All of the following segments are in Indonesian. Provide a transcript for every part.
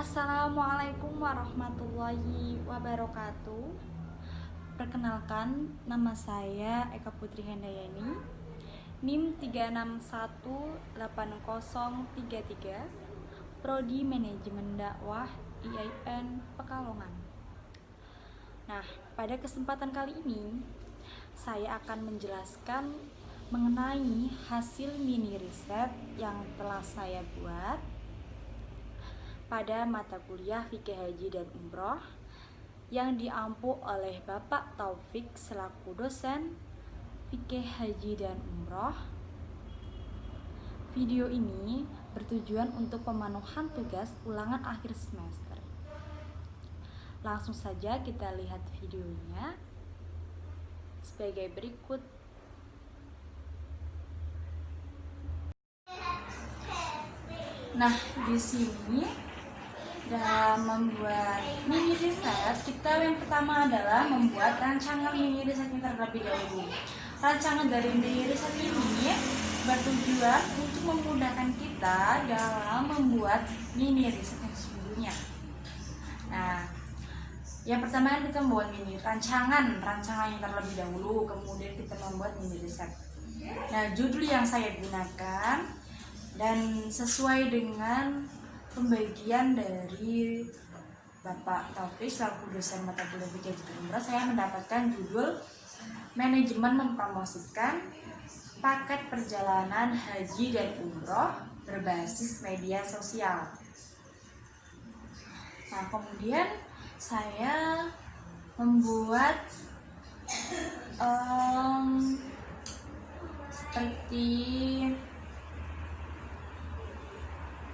Assalamualaikum warahmatullahi wabarakatuh. Perkenalkan, nama saya Eka Putri Handayani, NIM 3618033, Prodi Manajemen Dakwah IAIN Pekalongan. Nah, pada kesempatan kali ini saya akan menjelaskan mengenai hasil mini riset yang telah saya buat pada mata kuliah Fikih Haji dan Umroh yang diampu oleh Bapak Taufik selaku dosen Fikih Haji dan Umroh. Video ini bertujuan untuk pemenuhan tugas ulangan akhir semester. Langsung saja kita lihat videonya sebagai berikut. Nah, di sini dalam membuat mini riset, kita yang pertama adalah membuat rancangan mini risetnya terlebih dahulu. Rancangan dari mini riset ini bertujuan untuk memudahkan kita dalam membuat mini riset yang sesungguhnya. Nah, yang pertama kita membuat mini rancangan yang terlebih dahulu, kemudian kita membuat mini riset. Nah, judul yang saya gunakan dan sesuai dengan pembagian dari Bapak Taufik selaku dosen mata kuliah Fikih Haji dan Umroh, saya mendapatkan judul Manajemen Mempromosikan Paket Perjalanan Haji dan Umroh Berbasis Media Sosial. Nah, kemudian saya membuat seperti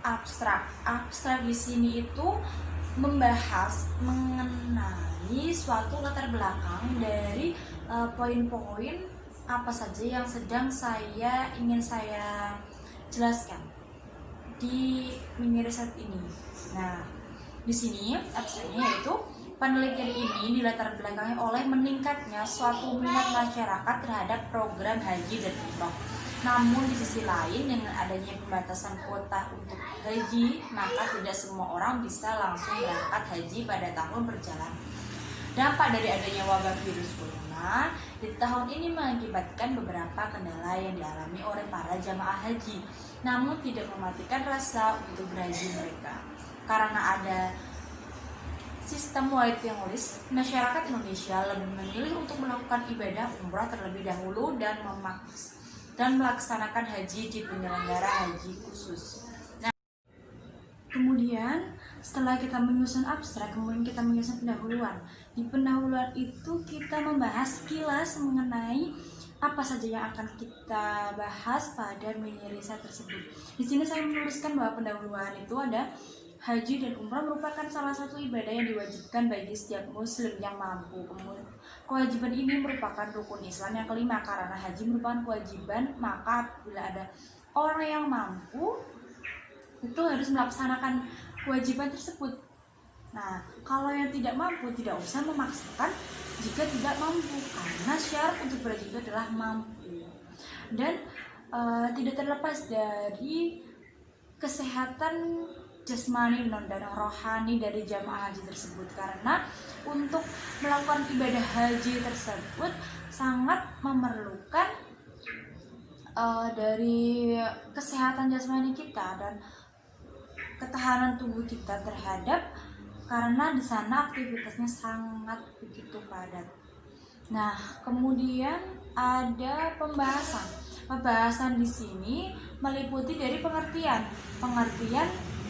abstrak di sini itu membahas mengenai suatu latar belakang dari poin-poin apa saja yang ingin saya jelaskan di mini riset ini. Nah, di sini abstraknya yaitu penelitian ini dilatar belakangi oleh meningkatnya suatu minat masyarakat terhadap program haji dan umroh. Namun di sisi lain, dengan adanya pembatasan kuota untuk haji, maka tidak semua orang bisa langsung berangkat haji pada tahun berjalan. Dampak dari adanya wabah virus corona di tahun ini mengakibatkan beberapa kendala yang dialami oleh para jamaah haji, namun tidak mematikan rasa untuk berhaji mereka. Karena ada sistem waiting list, masyarakat Indonesia lebih memilih untuk melakukan ibadah umrah terlebih dahulu dan melaksanakan haji di penyelenggara haji khusus. Nah, kemudian setelah kita menyusun abstrak, kemudian kita menyusun pendahuluan. Di pendahuluan itu kita membahas kilas mengenai apa saja yang akan kita bahas pada mini riset tersebut. Di sini saya menuliskan bahwa pendahuluan itu ada haji dan umrah merupakan salah satu ibadah yang diwajibkan bagi setiap muslim yang mampu. Kemudian kewajiban ini merupakan rukun Islam yang kelima. Karena haji merupakan kewajiban, maka bila ada orang yang mampu itu harus melaksanakan kewajiban tersebut. Nah, kalau yang tidak mampu tidak usah memaksakan jika tidak mampu, karena syarat untuk berhaji itu adalah mampu. Dan tidak terlepas dari kesehatan jasmani dan rohani dari jamaah haji tersebut, karena untuk melakukan ibadah haji tersebut sangat memerlukan dari kesehatan jasmani kita dan ketahanan tubuh kita terhadap, karena di sana aktivitasnya sangat begitu padat. Nah, kemudian ada pembahasan di sini meliputi dari pengertian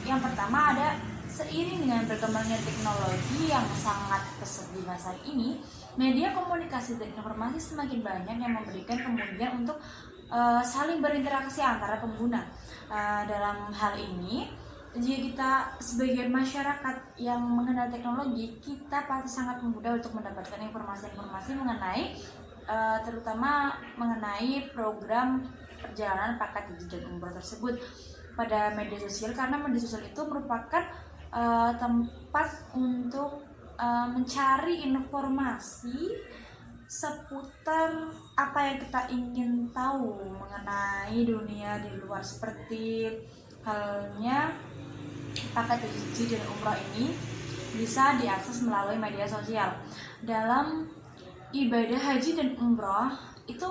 yang pertama ada seiring dengan berkembangnya teknologi yang sangat pesat di masa ini, media komunikasi dan informasi semakin banyak yang memberikan kemudian untuk saling berinteraksi antara pengguna. Dalam hal ini, jika kita sebagai masyarakat yang mengenal teknologi, kita pasti sangat mudah untuk mendapatkan informasi-informasi mengenai terutama mengenai program perjalanan paket haji dan umroh tersebut pada media sosial, karena media sosial itu merupakan tempat untuk mencari informasi seputar apa yang kita ingin tahu mengenai dunia di luar, seperti halnya paket haji dan umroh ini bisa diakses melalui media sosial. Dalam ibadah haji dan umroh itu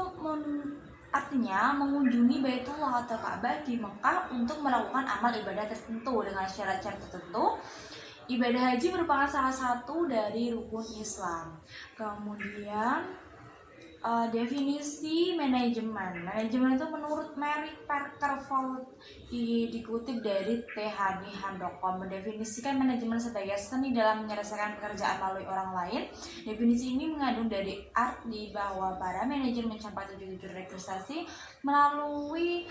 artinya mengunjungi Baitullah atau Ka'bah di Mekah untuk melakukan amal ibadah tertentu dengan syarat-syarat tertentu. Ibadah haji merupakan salah satu dari rukun Islam. Kemudian definisi manajemen itu menurut Mary Parker Fowl dikutip dari thdh.com mendefinisikan manajemen sebagai seni dalam menyelesaikan pekerjaan melalui orang lain. Definisi ini mengandung dari arti bahwa para manajer mencapai tujuan rekrutasi melalui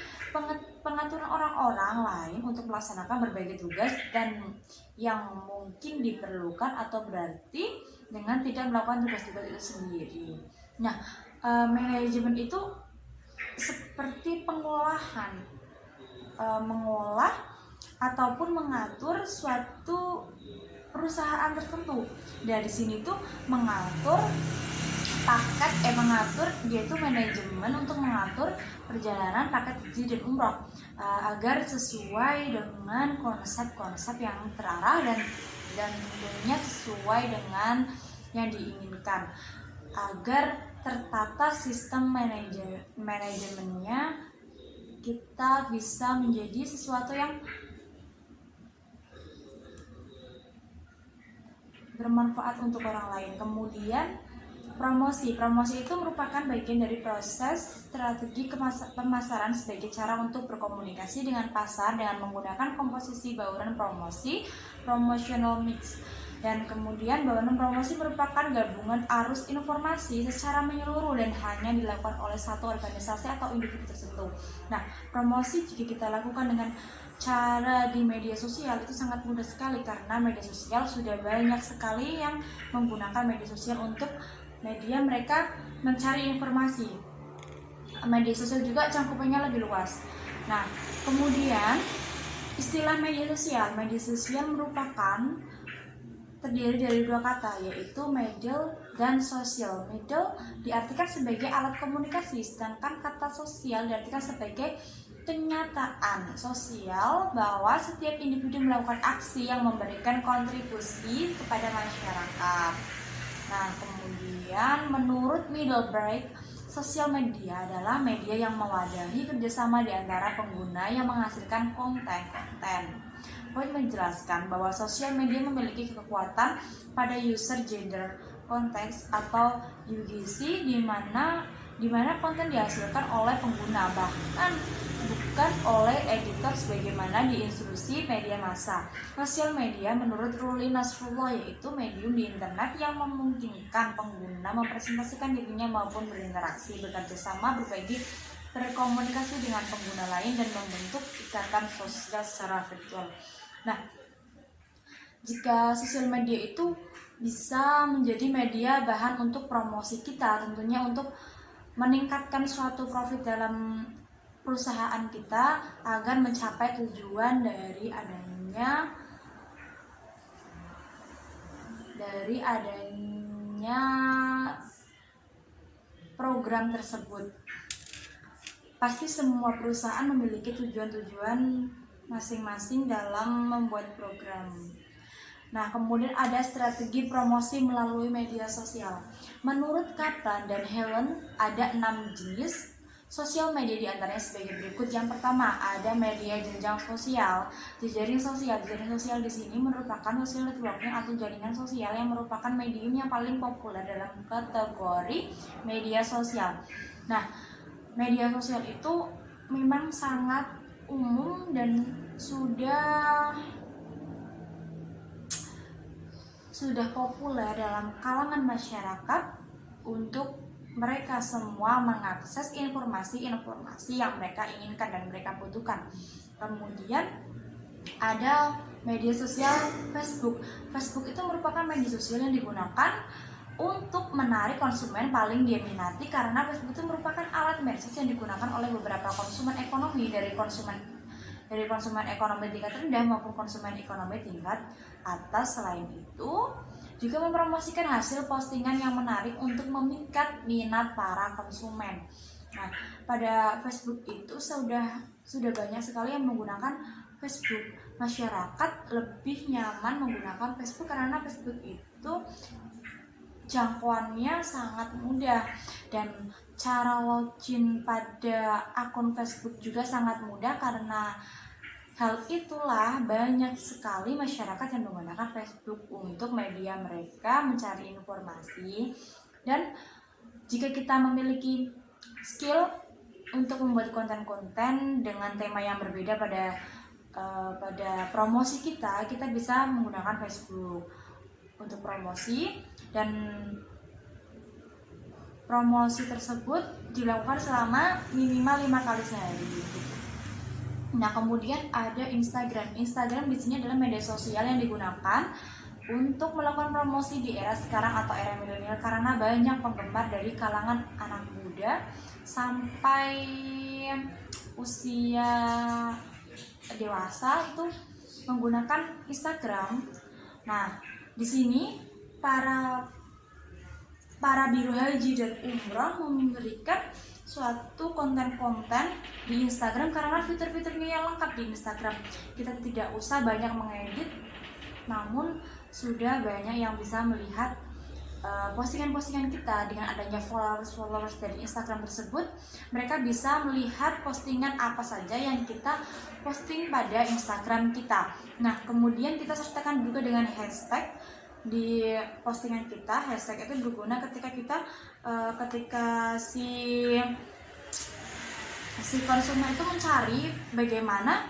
pengaturan orang-orang lain untuk melaksanakan berbagai tugas dan yang mungkin diperlukan atau berarti dengan tidak melakukan tugas-tugas itu sendiri. Nah, manajemen itu seperti pengolahan, mengolah ataupun mengatur suatu perusahaan tertentu. Dari sini tuh mengatur yaitu manajemen untuk mengatur perjalanan paket haji dan umroh agar sesuai dengan konsep-konsep yang terarah dan tentunya sesuai dengan yang diinginkan, agar tertata sistem manajemennya, kita bisa menjadi sesuatu yang bermanfaat untuk orang lain. Kemudian promosi itu merupakan bagian dari proses strategi pemasaran sebagai cara untuk berkomunikasi dengan pasar dengan menggunakan komposisi bauran promosi, promotional mix. Dan kemudian bauran promosi merupakan gabungan arus informasi secara menyeluruh dan hanya dilakukan oleh satu organisasi atau individu tertentu. Nah, promosi jika kita lakukan dengan cara di media sosial itu sangat mudah sekali, karena media sosial sudah banyak sekali yang menggunakan media sosial untuk media mereka mencari informasi. Media sosial juga cangkupannya lebih luas. Nah, kemudian istilah media sosial merupakan terdiri dari dua kata, yaitu medial dan sosial. Medial diartikan sebagai alat komunikasi, sedangkan kata sosial diartikan sebagai kenyataan sosial bahwa setiap individu melakukan aksi yang memberikan kontribusi kepada masyarakat. Nah, kemudian menurut Middlebrooke, sosial media adalah media yang mewadahi kerjasama di antara pengguna yang menghasilkan konten. Boyd menjelaskan bahwa sosial media memiliki kekuatan pada user gender context atau UGC di mana konten dihasilkan oleh pengguna, bahkan bukan oleh editor sebagaimana di instruksi media massa. Sosial media menurut Ruli Nasrullah yaitu medium di internet yang memungkinkan pengguna mempresentasikan dirinya maupun berinteraksi, bekerjasama, berbagi, berkomunikasi dengan pengguna lain dan membentuk ikatan sosial secara virtual. Nah, jika sosial media itu bisa menjadi media bahan untuk promosi kita, tentunya untuk meningkatkan suatu profit dalam perusahaan kita agar mencapai tujuan dari adanya program tersebut. Pasti semua perusahaan memiliki tujuan-tujuan masing-masing dalam membuat program. Nah, kemudian ada strategi promosi melalui media sosial. Menurut Kaplan dan Helen, ada 6 jenis sosial media, diantaranya sebagai berikut. Yang pertama, ada media jenjang sosial. Jejaring sosial di sini merupakan social networking atau jaringan sosial yang merupakan medium yang paling populer dalam kategori media sosial. Nah, media sosial itu memang sangat umum dan sudah populer dalam kalangan masyarakat untuk mereka semua mengakses informasi yang mereka inginkan dan mereka butuhkan. Kemudian ada media sosial Facebook. Facebook itu merupakan media sosial yang digunakan untuk menarik konsumen paling dia minati, karena Facebook itu merupakan alat medsos yang digunakan oleh beberapa konsumen ekonomi, dari konsumen ekonomi tingkat rendah maupun konsumen ekonomi tingkat atas. Selain itu juga mempromosikan hasil postingan yang menarik untuk memikat minat para konsumen. Nah, pada Facebook itu sudah banyak sekali yang menggunakan Facebook. masyarakat lebih nyaman menggunakan Facebook karena Facebook itu jangkauannya sangat mudah dan cara login pada akun Facebook juga sangat mudah. Karena hal itulah banyak sekali masyarakat yang menggunakan Facebook untuk media mereka mencari informasi. Dan jika kita memiliki skill untuk membuat konten-konten dengan tema yang berbeda pada promosi kita bisa menggunakan Facebook untuk promosi, dan promosi tersebut dilakukan selama minimal 5 kali sehari. Nah, kemudian ada Instagram. Instagram di sini adalah media sosial yang digunakan untuk melakukan promosi di era sekarang atau era milenial, karena banyak penggemar dari kalangan anak muda sampai usia dewasa itu menggunakan Instagram. Nah, di sini para biro haji dan umrah memberikan suatu konten-konten di Instagram karena fitur-fiturnya yang lengkap di Instagram. Kita tidak usah banyak mengedit, namun sudah banyak yang bisa melihat postingan-postingan kita. Dengan adanya followers dari Instagram tersebut, mereka bisa melihat postingan apa saja yang kita posting pada Instagram kita. Nah, kemudian kita sertakan juga dengan hashtag di postingan kita. Hashtag itu berguna ketika si konsumen itu mencari bagaimana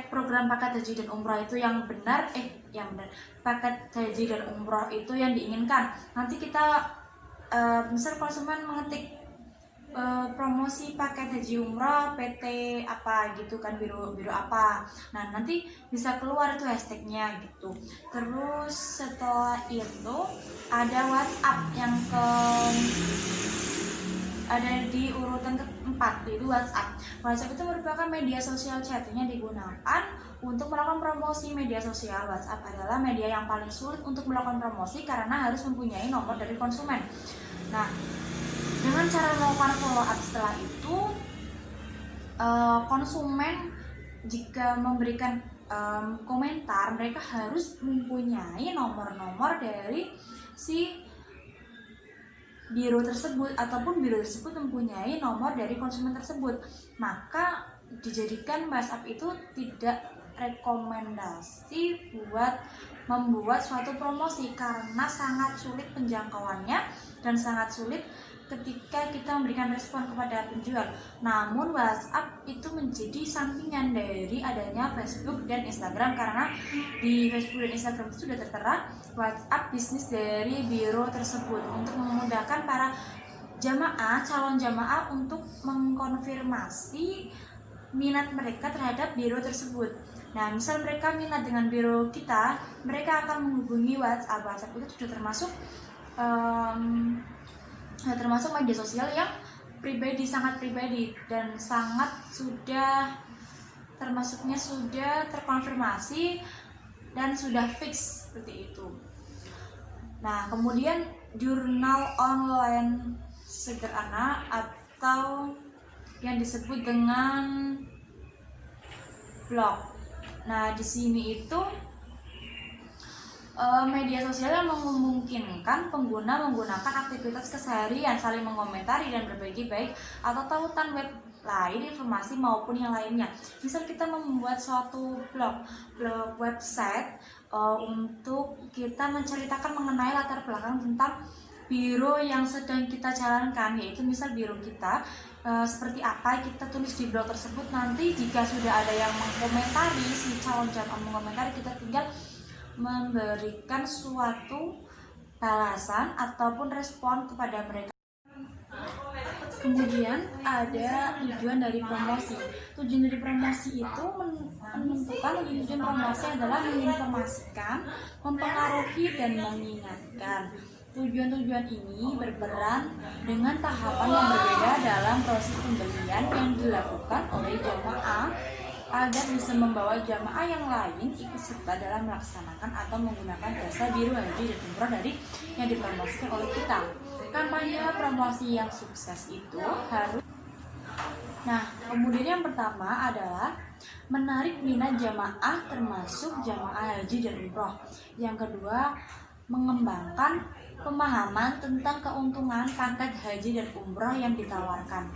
program paket haji dan umroh itu yang benar, paket haji dan umroh itu yang diinginkan. Nanti kita misal konsumen mengetik promosi paket haji umroh PT apa gitu kan, biro apa. Nah, nanti bisa keluar itu hashtagnya gitu. Terus setelah itu ada WhatsApp yang ada di urutan keempat, yaitu WhatsApp. WhatsApp itu merupakan media sosial chatting yang digunakan untuk melakukan promosi media sosial. WhatsApp adalah media yang paling sulit untuk melakukan promosi karena harus mempunyai nomor dari konsumen. Nah, dengan cara melakukan follow up setelah itu, konsumen jika memberikan komentar, mereka harus mempunyai nomor-nomor dari si biro tersebut, ataupun biro tersebut mempunyai nomor dari konsumen tersebut. Maka dijadikan WhatsApp itu tidak rekomendasi buat membuat suatu promosi karena sangat sulit penjangkauannya dan sangat sulit ketika kita memberikan respon kepada penjual. Namun WhatsApp itu menjadi sampingan dari adanya Facebook dan Instagram, karena di Facebook dan Instagram itu sudah tertera WhatsApp bisnis dari biro tersebut untuk memudahkan para calon jamaah untuk mengkonfirmasi minat mereka terhadap biro tersebut. Nah, misal mereka minat dengan biro kita, mereka akan menghubungi WhatsApp. WhatsApp itu sudah termasuk media sosial yang pribadi, sangat pribadi, dan sudah terkonfirmasi dan sudah fix seperti itu. Nah, kemudian jurnal online sederhana atau yang disebut dengan blog. Nah, di sini itu media sosial yang memungkinkan pengguna menggunakan aktivitas keseharian, saling mengomentari dan berbagi baik atau tautan web lain, informasi maupun yang lainnya. Misal kita membuat suatu blog website untuk kita menceritakan mengenai latar belakang tentang biro yang sedang kita jalankan, yaitu misal biro kita seperti apa, kita tulis di blog tersebut. Nanti jika sudah ada yang mengkomentari, si calon jamaah mengomentari, kita tinggal memberikan suatu balasan ataupun respon kepada mereka. Kemudian ada tujuan dari promosi. Tujuan dari promosi itu menentukan tujuan promosi adalah menginformasikan, mempengaruhi, dan mengingatkan. Tujuan-tujuan ini berperan dengan tahapan yang berbeda dalam proses pembelian yang dilakukan oleh jamaah agar bisa membawa jamaah yang lain ikut serta dalam melaksanakan atau menggunakan jasa biro haji dan umroh dari yang dipromosikan oleh kita. Kampanye promosi yang sukses itu Nah, kemudian yang pertama adalah menarik minat jamaah termasuk jamaah haji dan umroh. Yang kedua, mengembangkan pemahaman tentang keuntungan paket haji dan umroh yang ditawarkan.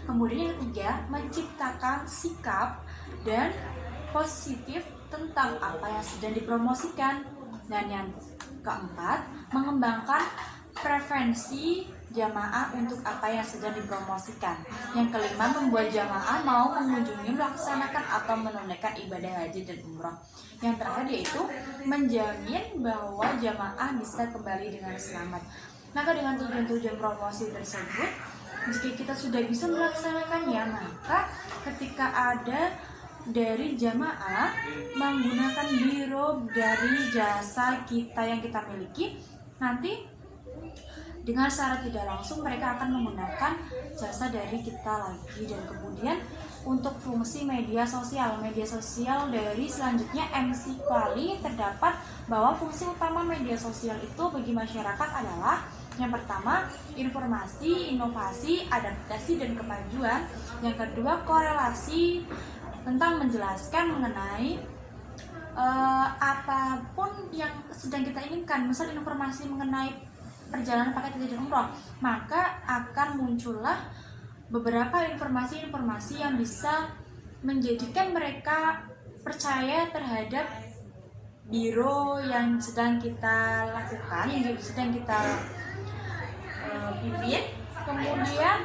Kemudian yang ketiga, menciptakan sikap dan positif tentang apa yang sedang dipromosikan. Dan yang keempat, mengembangkan preferensi jamaah untuk apa yang sedang dipromosikan. Yang kelima, membuat jamaah mau mengunjungi, melaksanakan atau menunaikan ibadah haji dan umroh. Yang terakhir yaitu menjamin bahwa jamaah bisa kembali dengan selamat. Maka dengan tujuan-tujuan promosi tersebut, jika kita sudah bisa melaksanakannya, maka ketika ada dari jamaah menggunakan biro dari jasa kita yang kita miliki, nanti dengan secara tidak langsung mereka akan menggunakan jasa dari kita lagi. Dan kemudian untuk fungsi media sosial dari selanjutnya MC Kuali terdapat bahwa fungsi utama media sosial itu bagi masyarakat adalah yang pertama, informasi, inovasi, adaptasi, dan kemajuan. Yang kedua, korelasi tentang menjelaskan mengenai apapun yang sedang kita inginkan. Misal informasi mengenai perjalanan paket haji dan umroh, maka akan muncullah beberapa informasi-informasi yang bisa menjadikan mereka percaya terhadap biro yang sedang kita lakukan, yang sedang kita pimpin. Kemudian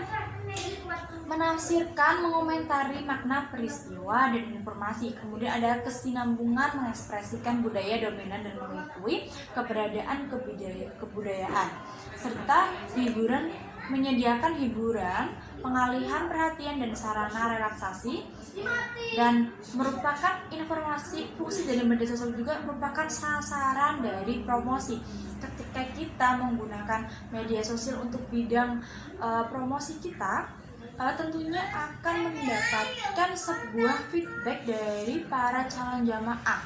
menafsirkan, mengomentari makna peristiwa dan informasi. Kemudian ada kesinambungan, mengekspresikan budaya dominan dan mengakui keberadaan kebudayaan, serta hiburan, menyediakan hiburan, pengalihan perhatian dan sarana relaksasi. Dan merupakan informasi, fungsi dari media sosial juga merupakan sasaran dari promosi. Ketika kita menggunakan media sosial untuk bidang promosi kita, tentunya akan mendapatkan sebuah feedback dari para calon jamaah.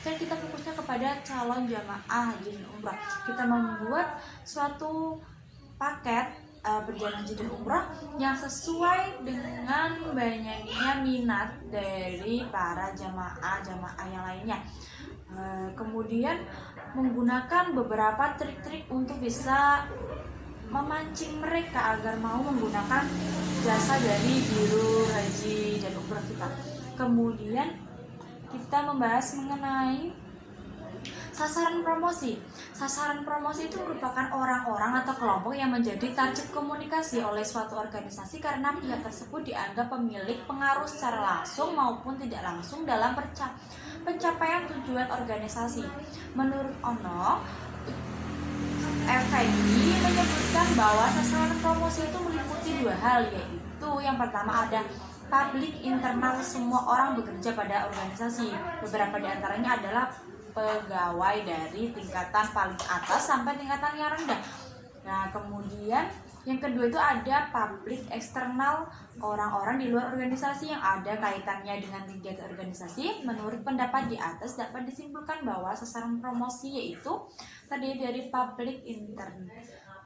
Dan kita fokusnya kepada calon jamaah haji dan umrah. Kita membuat suatu paket berjalan haji dan umrah yang sesuai dengan banyaknya minat dari para jamaah yang lainnya. Kemudian menggunakan beberapa trik-trik untuk bisa memancing mereka agar mau menggunakan jasa dari biro haji dan umroh kita. Kemudian kita membahas mengenai sasaran promosi. Sasaran promosi itu merupakan orang-orang atau kelompok yang menjadi target komunikasi oleh suatu organisasi karena pihak tersebut dianggap pemilik pengaruh secara langsung maupun tidak langsung dalam pencapaian tujuan organisasi. Menurut Ono Effendi menyebutkan bahwa sasaran promosi itu meliputi dua hal, yaitu yang pertama ada publik internal, semua orang bekerja pada organisasi. Beberapa di antaranya adalah pegawai dari tingkatan paling atas sampai tingkatan yang rendah. Nah, kemudian yang kedua itu ada publik eksternal, orang-orang di luar organisasi yang ada kaitannya dengan kegiatan organisasi. Menurut pendapat di atas dapat disimpulkan bahwa sasaran promosi yaitu terdiri dari publik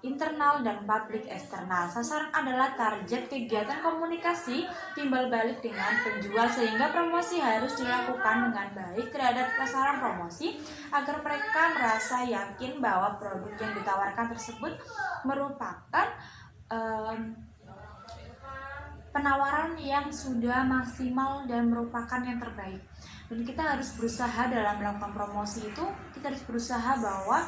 internal dan publik eksternal. Sasaran adalah target kegiatan komunikasi timbal balik dengan penjual, sehingga promosi harus dilakukan dengan baik terhadap sasaran promosi agar mereka merasa yakin bahwa produk yang ditawarkan tersebut merupakan penawaran yang sudah maksimal dan merupakan yang terbaik. Dan kita harus berusaha dalam melakukan promosi itu, kita harus berusaha bahwa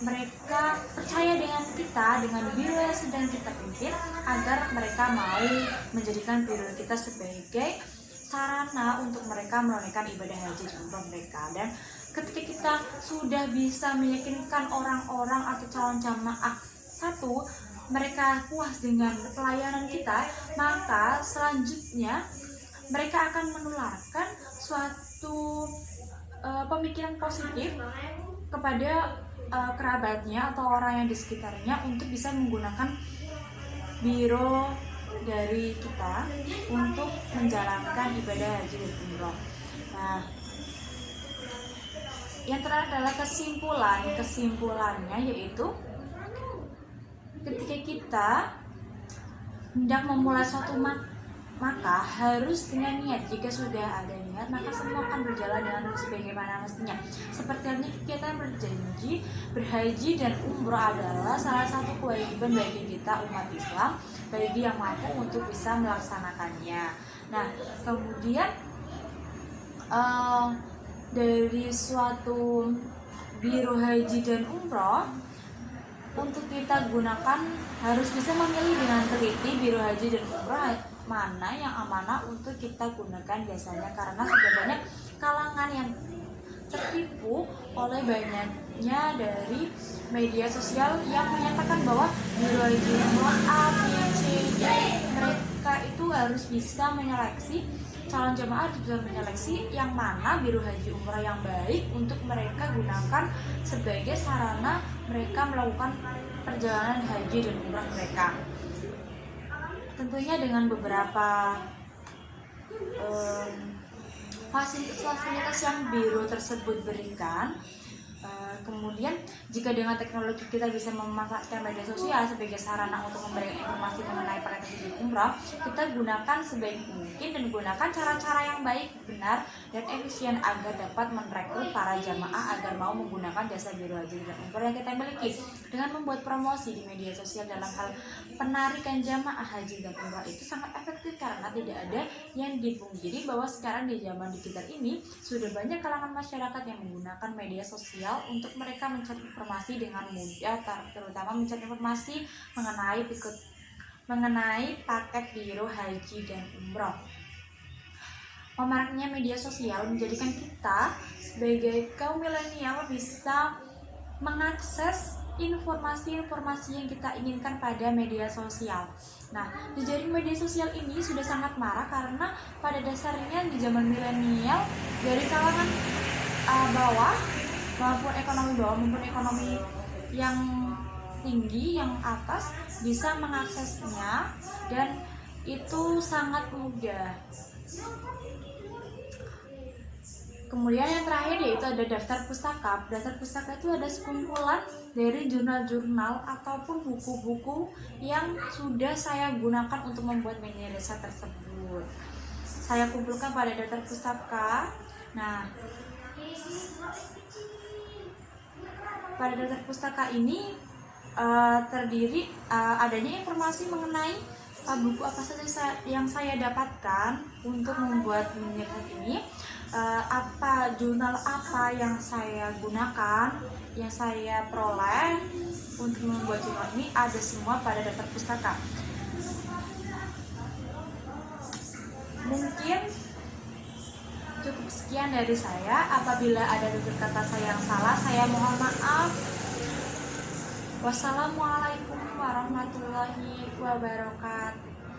mereka percaya dengan kita, dengan biro yang sedang kita pimpin, agar mereka mau menjadikan biro kita sebagai sarana untuk mereka menunaikan ibadah haji dan umroh mereka. Dan ketika kita sudah bisa meyakinkan orang-orang atau calon jamaah satu, mereka puas dengan pelayanan kita, maka selanjutnya mereka akan menularkan suatu pemikiran positif kepada kerabatnya atau orang yang di sekitarnya untuk bisa menggunakan biro dari kita untuk menjalankan ibadah haji dan umroh. Nah, yang terakhir adalah kesimpulannya yaitu ketika kita hendak memulai suatu maka harus dengan niat. Jika sudah ada niat, maka semua akan berjalan dengan sebagaimana mestinya. Seperti halnya kita berjanji, berhaji dan umroh adalah salah satu kewajiban bagi kita umat Islam, bagi yang mampu untuk bisa melaksanakannya. Nah, kemudian dari suatu biro haji dan umroh, untuk kita gunakan harus bisa memilih dengan teliti biro haji dan umroh mana yang amanah untuk kita gunakan jasanya, karena sudah banyak kalangan yang tertipu oleh banyaknya dari media sosial yang menyatakan bahwa biro haji umroh A, B, C, D, mereka itu harus bisa menyeleksi calon jemaah, bisa menyeleksi yang mana biro haji umroh yang baik untuk mereka gunakan sebagai sarana mereka melakukan perjalanan haji dan umrah mereka. Tentunya dengan beberapa fasilitas yang biro tersebut berikan. Kemudian jika dengan teknologi kita bisa memanfaatkan media sosial sebagai sarana untuk memberikan informasi mengenai paket haji umrah, kita gunakan sebaik mungkin dan gunakan cara-cara yang baik, benar, dan efisien agar dapat merekrut para jamaah agar mau menggunakan jasa biro haji dan umrah yang kita miliki. Dengan membuat promosi di media sosial dalam hal penarikan jamaah haji dan umrah itu sangat efektif, karena tidak ada yang dipungkiri bahwa sekarang di zaman digital ini sudah banyak kalangan masyarakat yang menggunakan media sosial untuk mereka mencari informasi dengan mudah, terutama mencari informasi mengenai paket biro haji dan umroh. Maraknya media sosial menjadikan kita sebagai kaum milenial bisa mengakses informasi-informasi yang kita inginkan pada media sosial. Nah, jejaring media sosial ini sudah sangat marak karena pada dasarnya di zaman milenial dari kalangan bawah maupun ekonomi bawah maupun ekonomi yang tinggi, yang atas bisa mengaksesnya, dan itu sangat mudah. Kemudian yang terakhir yaitu ada daftar pustaka. Daftar pustaka itu ada sekumpulan dari jurnal-jurnal ataupun buku-buku yang sudah saya gunakan untuk membuat media desa tersebut. Saya kumpulkan pada daftar pustaka. Nah, pada daftar pustaka ini terdiri adanya informasi mengenai buku apa saja yang saya dapatkan untuk membuat media ini, apa jurnal apa yang saya gunakan, yang saya peroleh untuk membuat jurnal ini, ada semua pada daftar pustaka. Mungkin cukup sekian dari saya. Apabila ada tutur kata saya yang salah, saya mohon maaf. Wassalamualaikum warahmatullahi wabarakatuh.